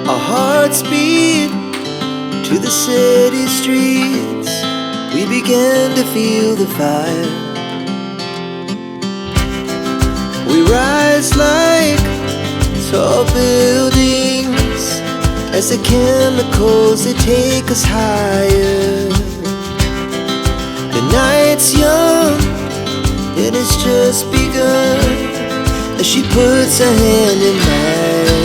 Our hearts beat to the city streets. We began to feel the fire. We rise like tall buildings as the chemicals, they take us higher. The night's young, it has just begun, as she puts her hand in mine.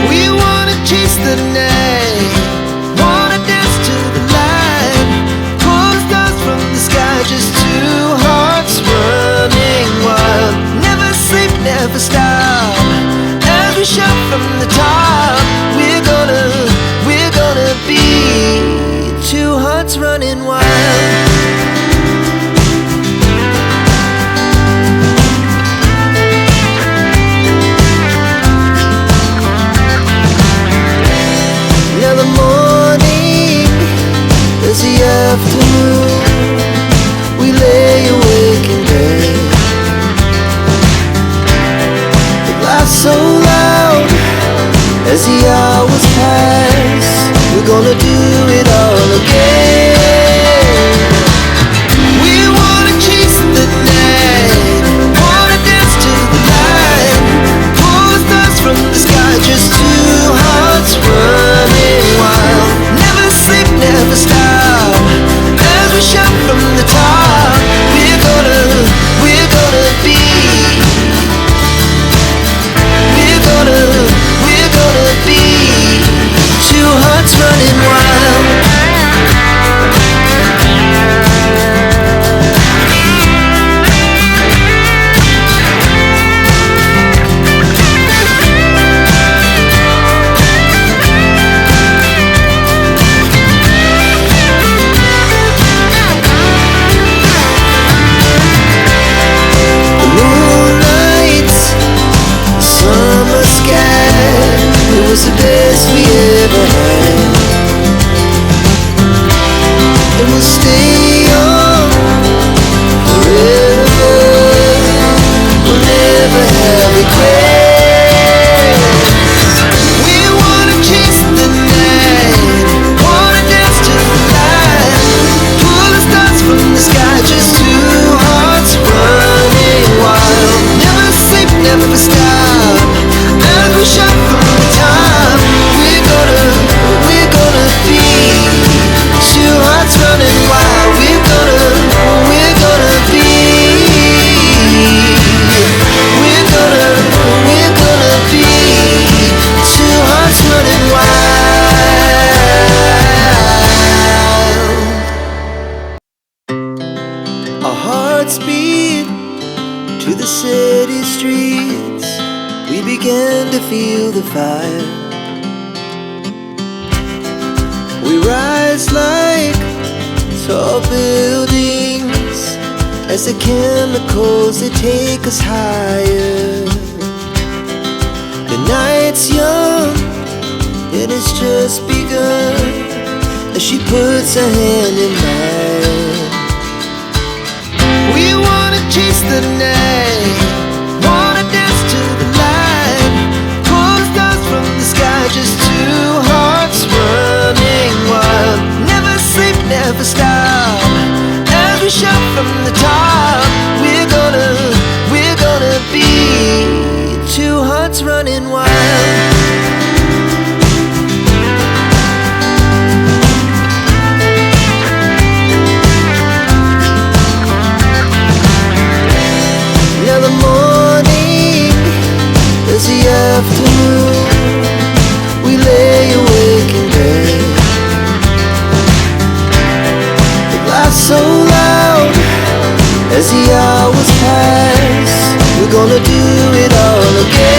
We wanna chase the night, wanna dance to the light, pull stars from the sky, just two hearts running wild. Never sleep, never stop, as we shout from the top. We're gonna be two hearts running wild. Now the morning is the afternoon. We lay awake in bed. The laughs so loud as the hours pass. We're gonna do it all again. We wanna chase the night, wanna dance to the light, pull the stars from the sky, just two hearts running wild. Never sleep, never stop, as we shout from the top. We're gonna be, we're gonna be two hearts running wild. The moonlight, summer sky, it was the best we ever had. And we'll stay on forever. We'll never have regrets. We wanna chase the night, wanna dance to the light, pull the stars from the sky, just two hearts running wild. Never sleep, never stop, as we shout from the top. We're gonna be two hearts running wild. We're gonna be, we're gonna be two hearts running wild. Our hearts beat to the city streets. We began to feel the fire. We rise like tall buildings as the chemicals, they take us higher. The night's young, it has just begun, as she puts her hand in mine. We wanna chase the night, wanna dance to the light, pull stars from the sky, just two hearts running wild. Never sleep, never stop, as we shout from the top. We're gonna be two hearts running wild. Now the morning is the afternoon. We lay awake in bed. The laughs so loud as the hours pass. We're gonna do it all again.